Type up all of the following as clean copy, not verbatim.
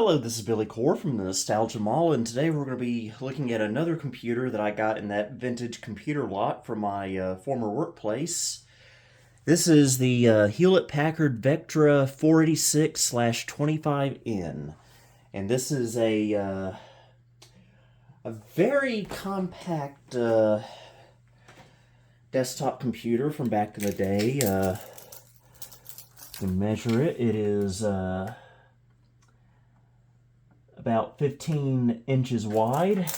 Hello, this is Billy Core from the Nostalgia Mall, and today we're going to be looking at another computer that I got in that vintage computer lot from my former workplace. This is the Hewlett-Packard Vectra 486/25N, and this is a very compact desktop computer from back in the day. To measure it, it is about 15 inches wide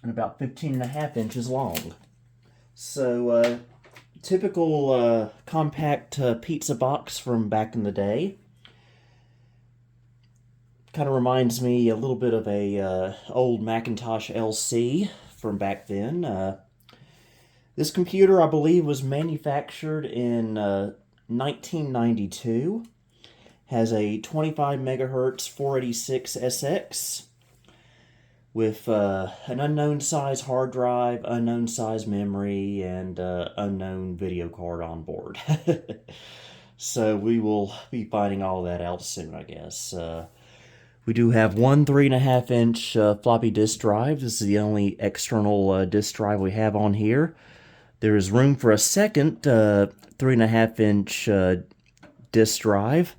and about 15.5 inches long. So, typical compact pizza box from back in the day. Kind of reminds me a little bit of a old Macintosh LC from back then. This computer, I believe, was manufactured in 1992. Has a 25 megahertz 486SX with an unknown size hard drive, unknown size memory, and unknown video card on board. So we will be finding all that out soon, I guess. We do have one 3.5 inch floppy disk drive. This is the only external disk drive we have on here. There is room for a second 3.5 inch disk drive.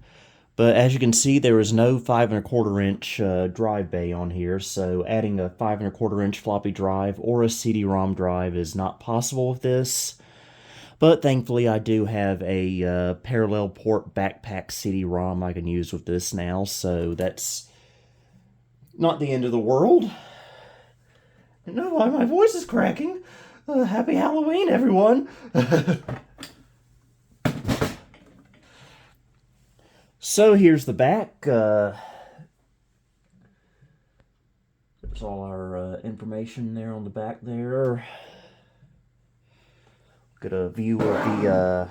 But as you can see, there is no 5.25 inch drive bay on here, so adding a 5.25 inch floppy drive or a CD-ROM drive is not possible with this. But thankfully, I do have a parallel port backpack CD-ROM I can use with this now, so that's not the end of the world. No, my voice is cracking. Happy Halloween, everyone! So here's the back. There's all our information there on the back there. Get a view of the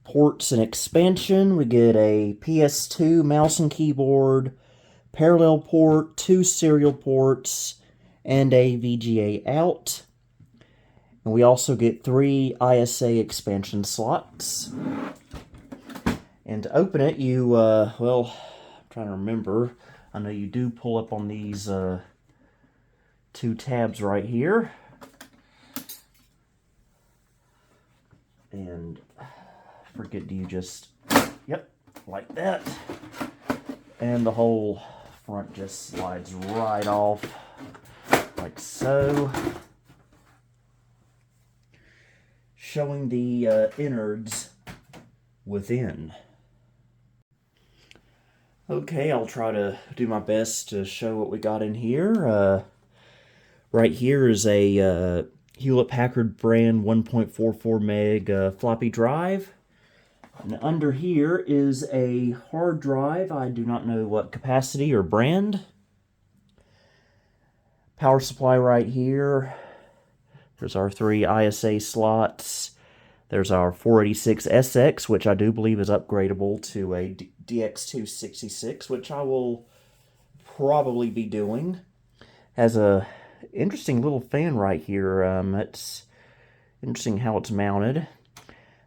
ports and expansion. We get a PS2 mouse and keyboard, parallel port, 2 serial ports, and a VGA out. And we also get 3 ISA expansion slots. And to open it, you, well, I'm trying to remember. I know you do pull up on these 2 tabs right here. And forget, do you just, yep, like that. And the whole front just slides right off, like so. Showing the innards within. Okay, I'll try to do my best to show what we got in here. Right here is a Hewlett-Packard brand 1.44 meg floppy drive. And under here is a hard drive. I do not know what capacity or brand. Power supply right here. There's our 3 ISA slots. There's our 486SX, which I do believe is upgradable to a DX266, which I will probably be doing. Has a interesting little fan right here. It's interesting how it's mounted.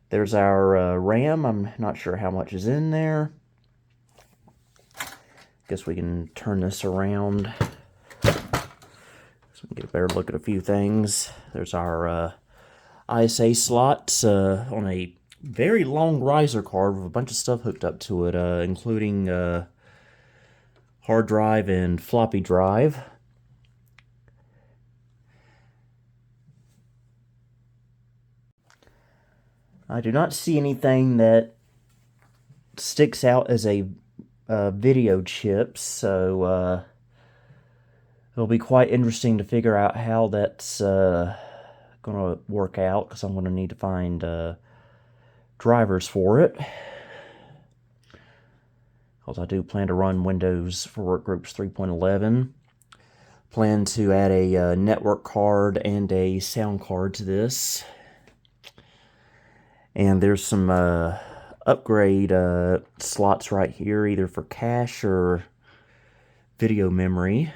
There's our RAM. I'm not sure how much is in there. Guess we can turn this around so we can get a better look at a few things. There's our ISA slots on a very long riser card with a bunch of stuff hooked up to it, including hard drive and floppy drive. I do not see anything that sticks out as a video chip, so it'll be quite interesting to figure out how that's going to work out, because I'm going to need to find drivers for it, because I do plan to run Windows for Workgroups 3.11. Plan to add a network card and a sound card to this. And there's some upgrade slots right here, either for cache or video memory.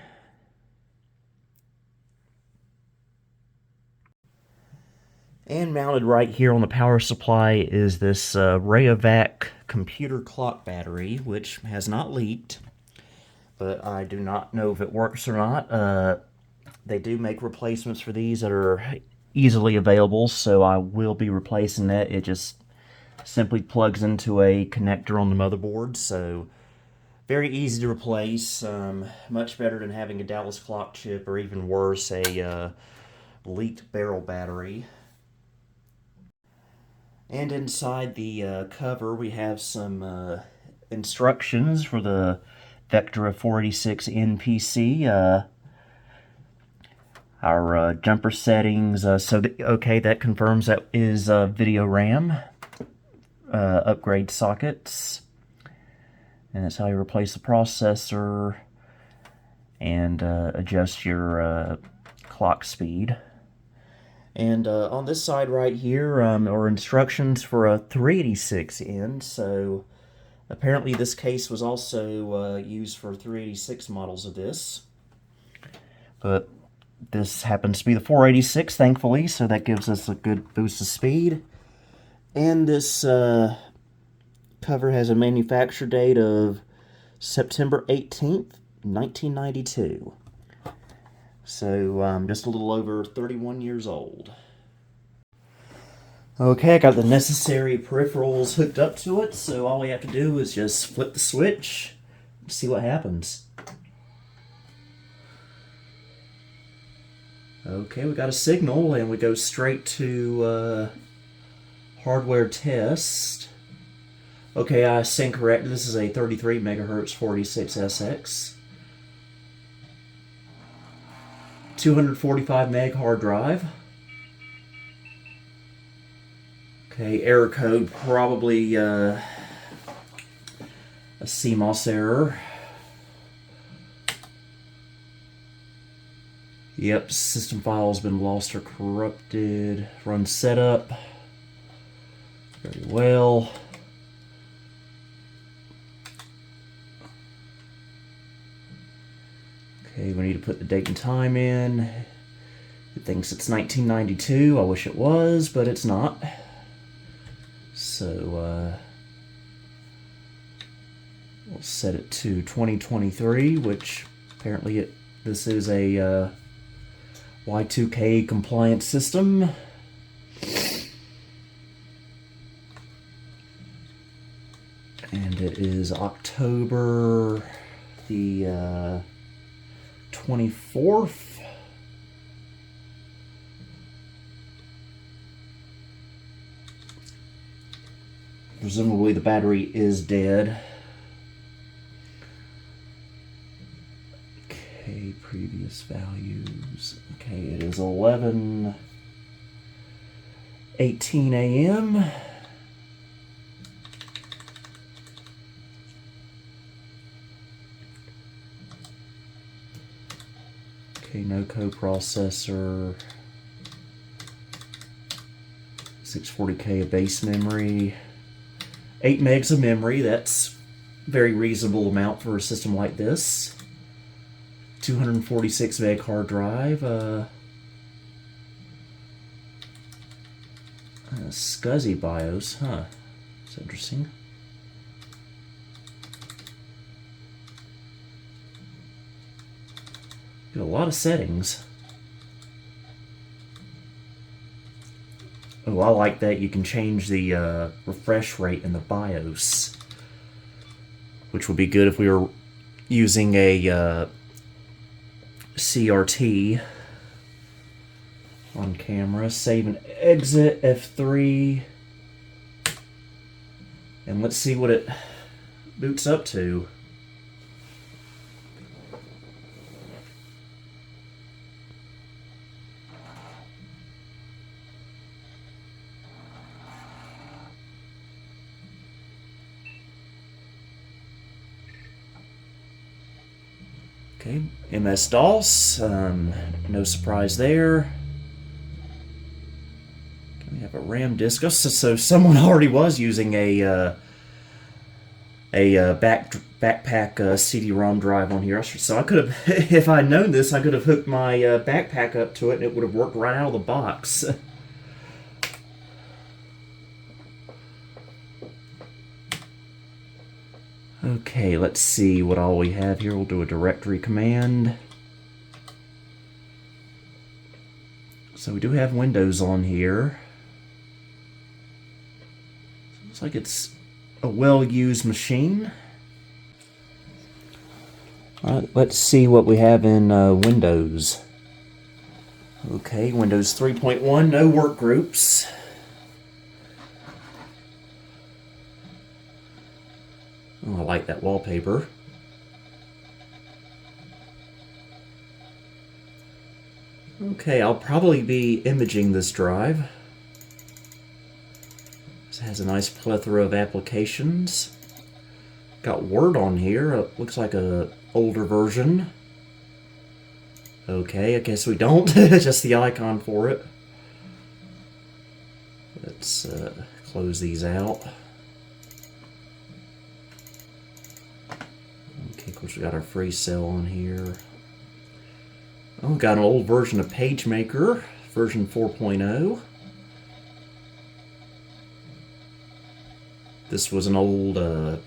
And mounted right here on the power supply is this Rayovac computer clock battery, which has not leaked, but I do not know if it works or not. They do make replacements for these that are easily available, so I will be replacing that. It just simply plugs into a connector on the motherboard, so very easy to replace. Much better than having a Dallas clock chip, or even worse, a leaked barrel battery. And inside the cover, we have some instructions for the Vectra 486 NPC. Our jumper settings. Okay, that confirms that is video RAM. Upgrade sockets. And that's how you replace the processor and adjust your clock speed. And on this side right here are instructions for a 386N. So apparently this case was also used for 386 models of this. But this happens to be the 486, thankfully, so that gives us a good boost of speed. And this cover has a manufacture date of September 18th, 1992. So just a little over 31 years old. Okay, I got the necessary peripherals hooked up to it, so all we have to do is just flip the switch and see what happens. Okay, we got a signal, and we go straight to hardware test. Okay, I stand correct. This is a 33 megahertz 46SX. 245 meg hard drive. Okay, error code, probably a CMOS error. Yep, system file has been lost or corrupted. Run setup. Very well. Okay, we need to put the date and time in. It thinks it's 1992. I wish it was, but it's not. So, we'll set it to 2023, which apparently this is a Y2K compliant system. And it is October the 24th. Presumably the battery is dead. Okay, previous values. Okay, it is 11:18 a.m. Okay, no coprocessor. 640K of base memory. 8 megs of memory, that's a very reasonable amount for a system like this. 246 meg hard drive. SCSI BIOS, huh? That's interesting. Got a lot of settings. Oh, I like that you can change the refresh rate in the BIOS, which would be good if we were using a CRT on camera. Save and exit, F3, and let's see what it boots up to. Okay, MS-DOS, no surprise there. We have a RAM disk. So someone already was using a backpack CD-ROM drive on here. So I could have, if I'd known this, I could have hooked my backpack up to it and it would have worked right out of the box. Okay, let's see what all we have here. We'll do a directory command. So we do have Windows on here. Looks like it's a well-used machine. Alright, let's see what we have in Windows. Okay, Windows 3.1, no work groups. Oh, I like that wallpaper. Okay, I'll probably be imaging this drive. This has a nice plethora of applications. Got Word on here. It looks like a older version. Okay, I guess we don't. Just the icon for it. Let's close these out. Okay, of course we got our free cell on here. Oh, got an old version of PageMaker, version 4.0. This was an old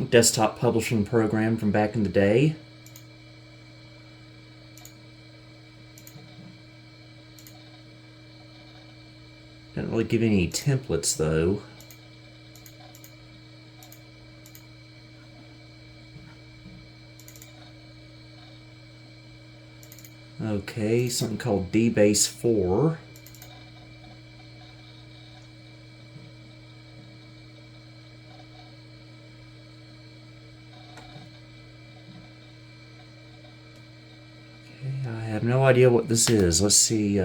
desktop publishing program from back in the day. Didn't really give any templates though. Okay, something called DBase 4. Okay, I have no idea what this is. Let's see.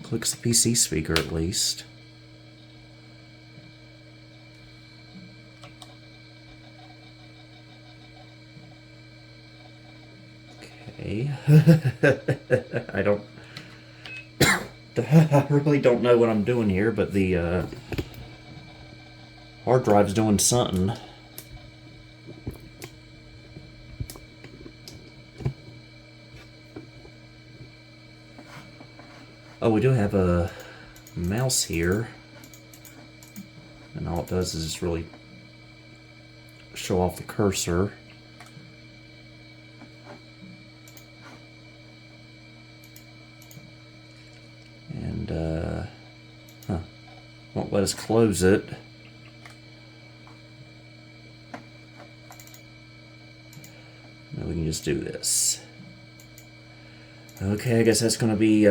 Clicks the PC speaker at least. Okay. I don't. I really don't know what I'm doing here, but the hard drive's doing something. Oh, we do have a mouse here, and all it does is just really show off the cursor. And won't let us close it. Now we can just do this. Okay, I guess that's going to be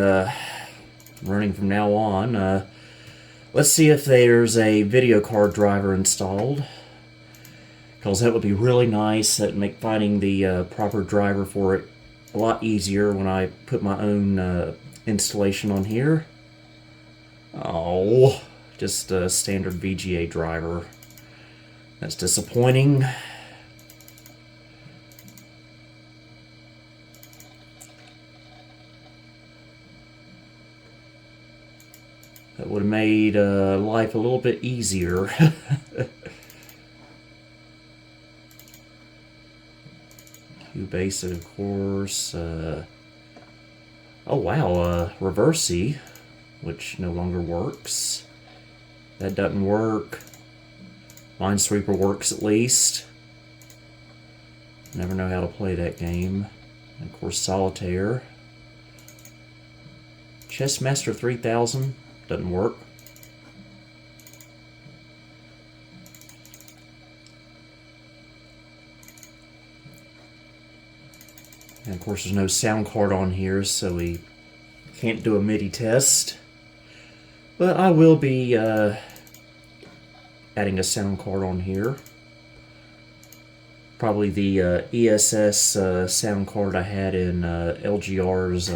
running from now on. Let's see if there's a video card driver installed, because that would be really nice. That would make finding the proper driver for it a lot easier when I put my own installation on here. Oh, just a standard VGA driver. That's disappointing. That would have made life a little bit easier. QBasic, of course. Oh wow, Reversi, which no longer works. That doesn't work. Minesweeper works at least. Never know how to play that game. And of course, Solitaire. Chessmaster 3000 doesn't work. And of course, there's no sound card on here, so we can't do a MIDI test. But I will be adding a sound card on here. Probably the ESS sound card I had in LGR's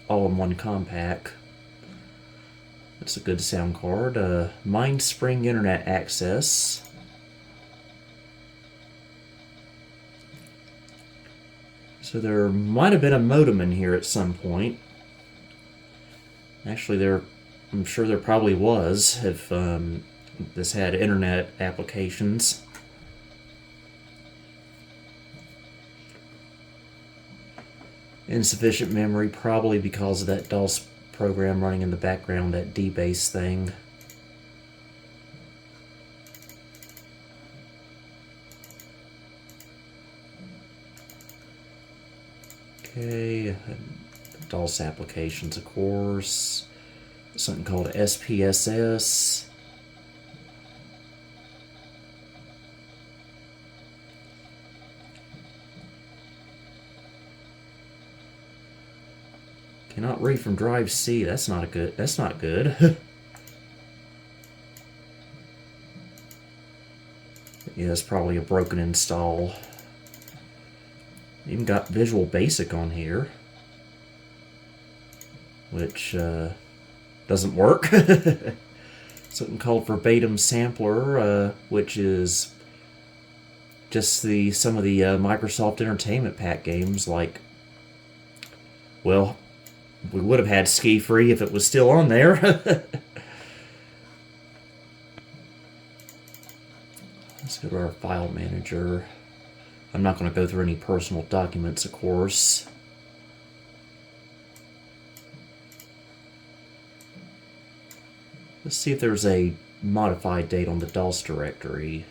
all-in-one compact. That's a good sound card. MindSpring Internet Access. So there might have been a modem in here at some point. Actually, I'm sure there probably was if this had internet applications. Insufficient memory, probably because of that DOS program running in the background, that DBase thing. Okay, DOS applications, of course. Something called SPSS. Cannot read from drive C. That's not good. That's not good. Yeah, it's probably a broken install. Even got Visual Basic on here, which doesn't work. Something called Verbatim Sampler, which is just some of the Microsoft Entertainment Pack games. Like, well, we would have had Ski Free if it was still on there. Let's go to our file manager. I'm not going to go through any personal documents, of course. Let's see if there's a modified date on the DOS directory.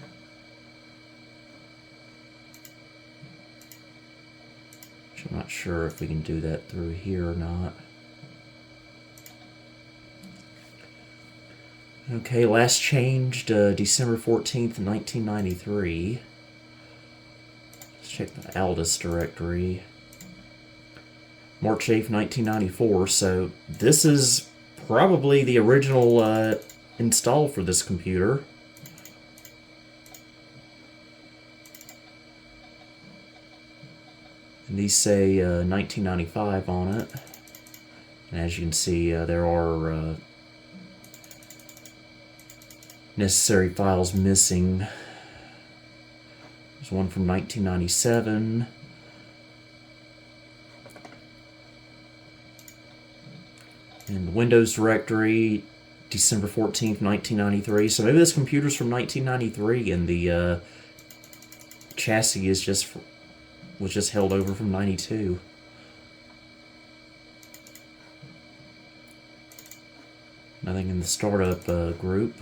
Which I'm not sure if we can do that through here or not. Okay, last changed December 14th, 1993. Let's check the Aldus directory. March 8th, 1994. So this is probably the original install for this computer. And these say 1995 on it. And as you can see, there are necessary files missing. There's one from 1997. And the Windows directory, December 14th, 1993. So maybe this computer's from 1993 and the chassis is was just held over from 92. Nothing in the startup group.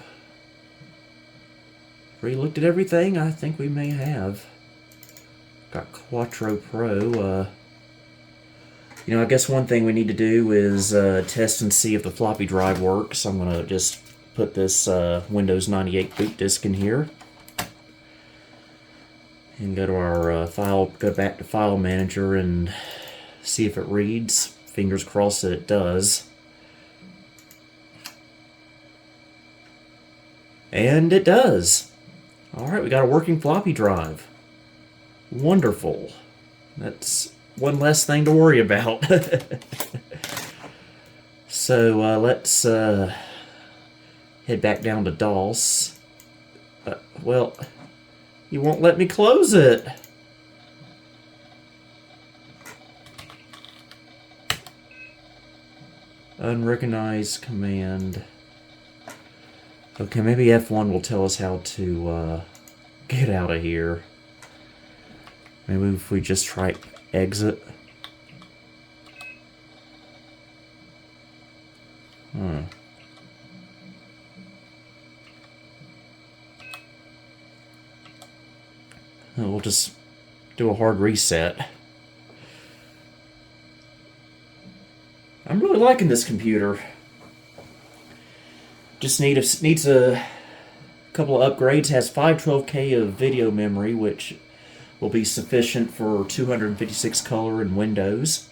We looked at everything. I think we may have. Got Quattro Pro. You know, I guess one thing we need to do is test and see if the floppy drive works. I'm going to just put this Windows 98 boot disk in here. And go to our go back to File Manager and see if it reads. Fingers crossed that it does. And it does. Alright, we got a working floppy drive. Wonderful. That's one less thing to worry about. So let's head back down to DOS. Well, you won't let me close it. Unrecognized command. Okay, maybe F1 will tell us how to get out of here. Maybe if we just try exit. We'll just do a hard reset. I'm really liking this computer. Just needs a couple of upgrades. Has 512K of video memory, which will be sufficient for 256 color in Windows.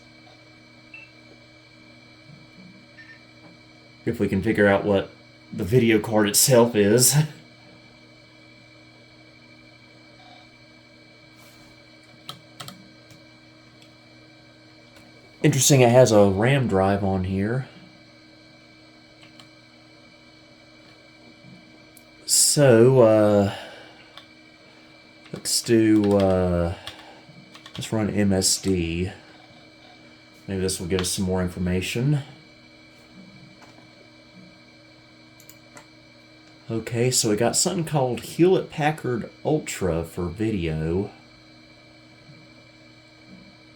If we can figure out what the video card itself is. Interesting, it has a RAM drive on here. So, let's run MSD. Maybe this will give us some more information. Okay, so we got something called Hewlett-Packard Ultra for video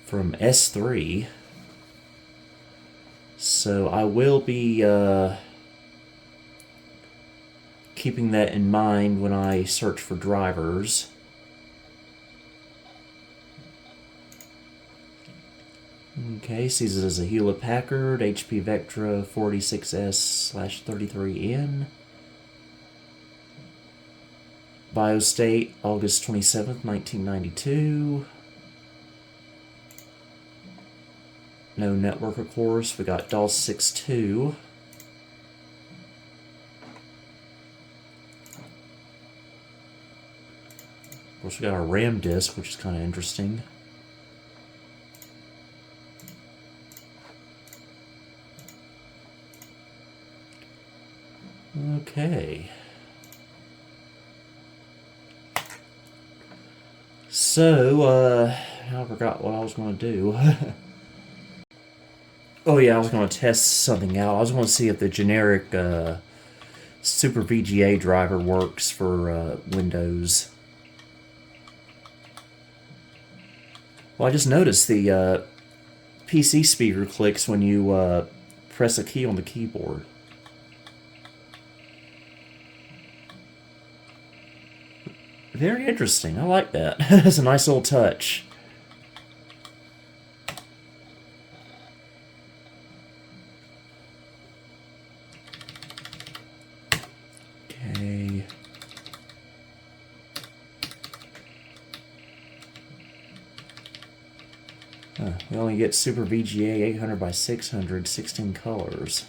from S3. So I will be keeping that in mind when I search for drivers. Okay, sees it as a Hewlett Packard HP Vectra 46S/33N. BIOS date August 27th, 1992. No network, of course. We got DOS 6.2. Of course, we got our RAM disk, which is kind of interesting. Okay. So, I forgot what I was going to do. Oh yeah, I was going to test something out. I was going to see if the generic Super VGA driver works for Windows. Well, I just noticed the PC speaker clicks when you press a key on the keyboard. Very interesting. I like that. It's a nice little touch. Okay. We only get Super VGA 800 by 600, 16 colors.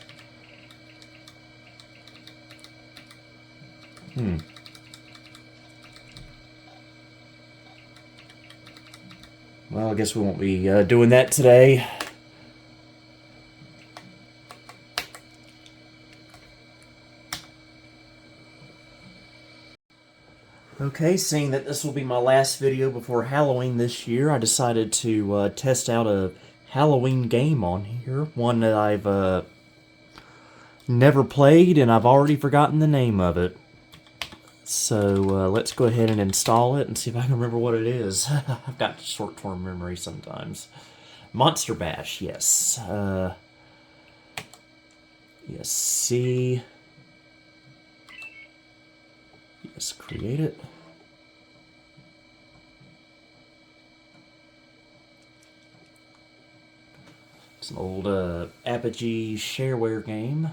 Well, I guess we won't be doing that today. Okay, seeing that this will be my last video before Halloween this year, I decided to test out a Halloween game on here. One that I've never played, and I've already forgotten the name of it. So let's go ahead and install it and see if I can remember what it is. I've got short-term memory sometimes. Monster Bash, yes. Yes, C. Yes, create it. It's an old Apogee shareware game.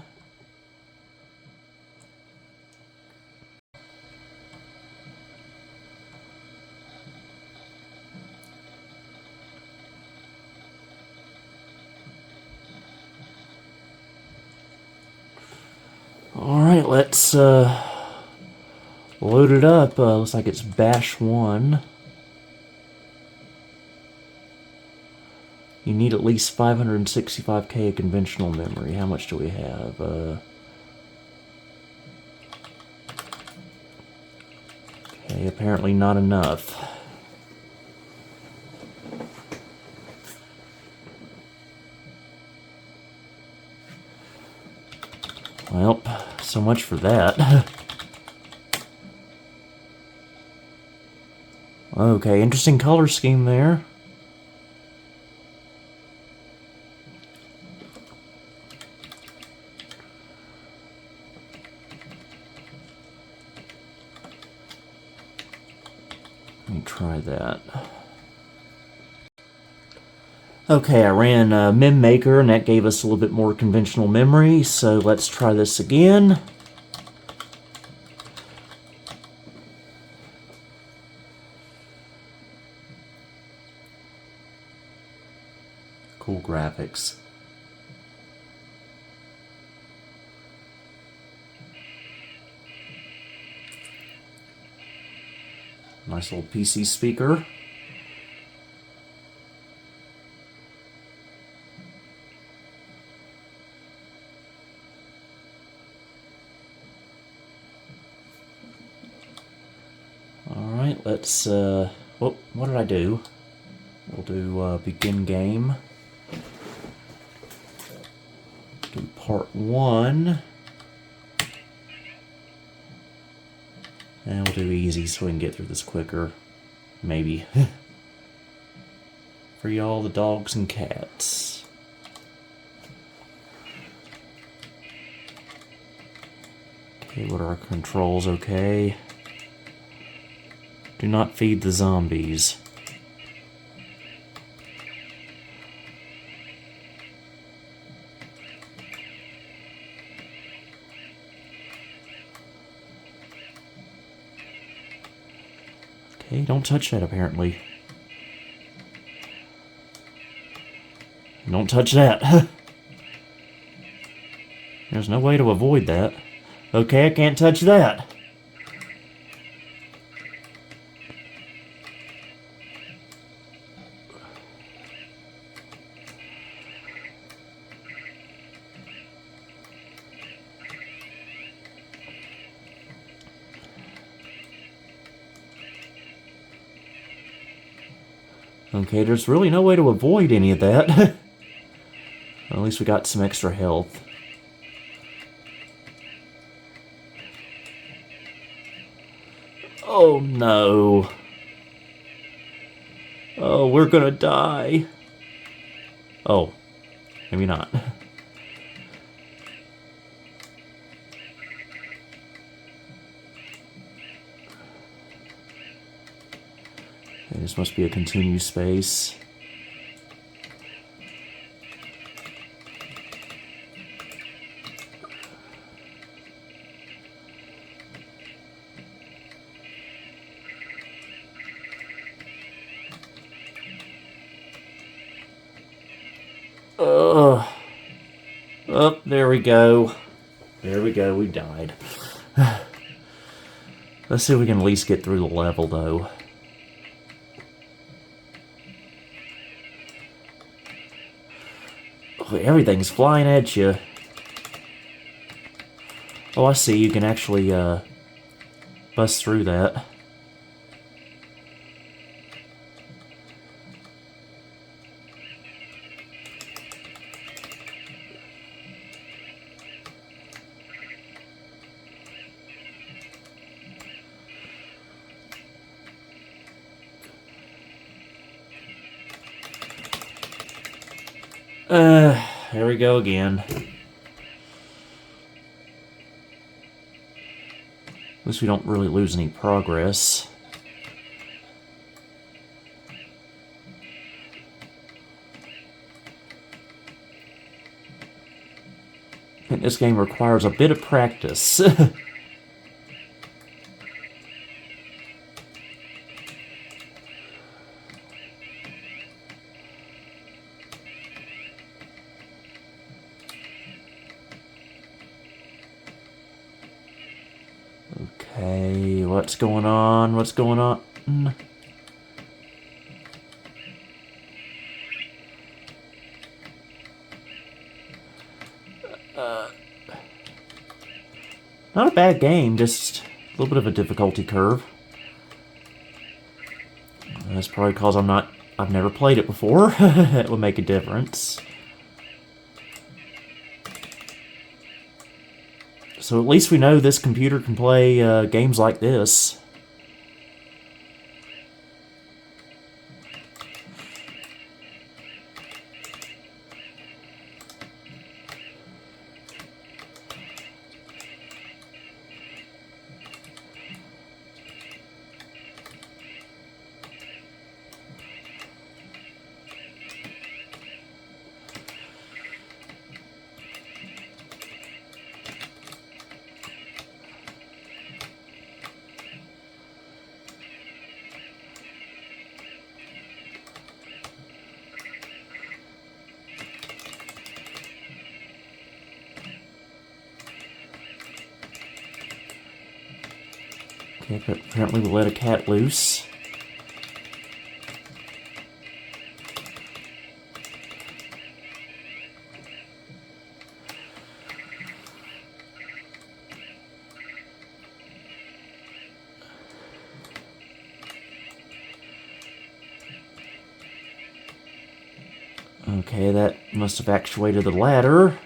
Alright, let's load it up. Looks like it's Bash 1. You need at least 565K of conventional memory. How much do we have? Okay, apparently not enough. Well, so much for that. Okay, interesting color scheme there. Let me try that. Okay, I ran Mem Maker, and that gave us a little bit more conventional memory, so let's try this again. Cool graphics. Nice little PC speaker. Alright, let's, what did I do? We'll do, begin game. Do part 1. And we'll do easy so we can get through this quicker. Maybe. Free all the dogs and cats. Okay, what are our controls? Okay. Do not feed the zombies. Okay, don't touch that apparently. Don't touch that. There's no way to avoid that. Okay, I can't touch that. Okay, there's really no way to avoid any of that. Well, at least we got some extra health. Oh no. Oh, we're gonna die. Oh, maybe not. This must be a continue space. Oh, there we go. There we go, we died. Let's see if we can at least get through the level, though. Oh, everything's flying at you. Oh, I see, you can actually, bust through that. There we go again. At least we don't really lose any progress. I think this game requires a bit of practice. Okay, what's going on? What's going on? Not a bad game, just a little bit of a difficulty curve. That's probably because I've never played it before. It would make a difference. So at least we know this computer can play games like this. Okay, apparently we let a cat loose. Okay, that must have actuated the ladder.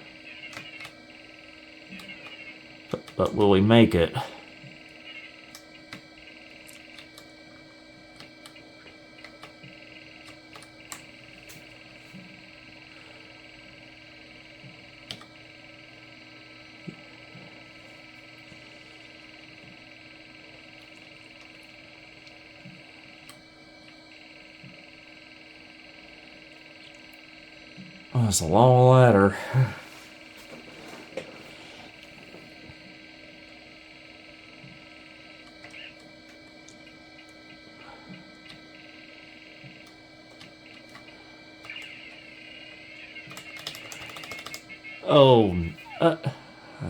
But will we make it? Oh, it's a long ladder. Oh, I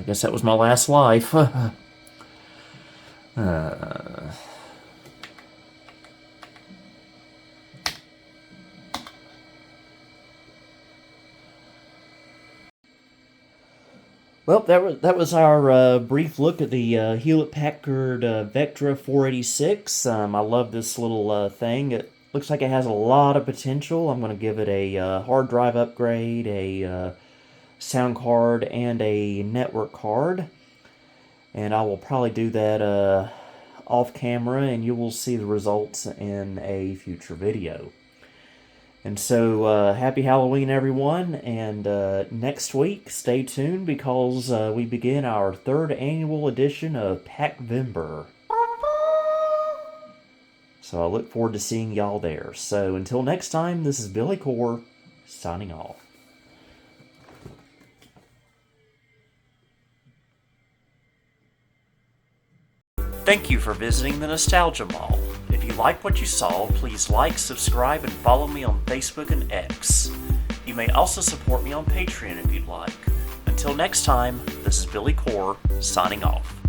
guess that was my last life. Well, that was our brief look at the Hewlett-Packard Vectra 486. I love this little thing. It looks like it has a lot of potential. I'm going to give it a hard drive upgrade, a sound card, and a network card. And I will probably do that off camera, and you will see the results in a future video. And so, happy Halloween, everyone. And next week, stay tuned because we begin our 3rd annual edition of Packvember. So I look forward to seeing y'all there. So until next time, this is Billy Core, signing off. Thank you for visiting the Nostalgia Mall. If you liked what you saw, please like, subscribe, and follow me on Facebook and X. You may also support me on Patreon if you'd like. Until next time, this is Billy Core, signing off.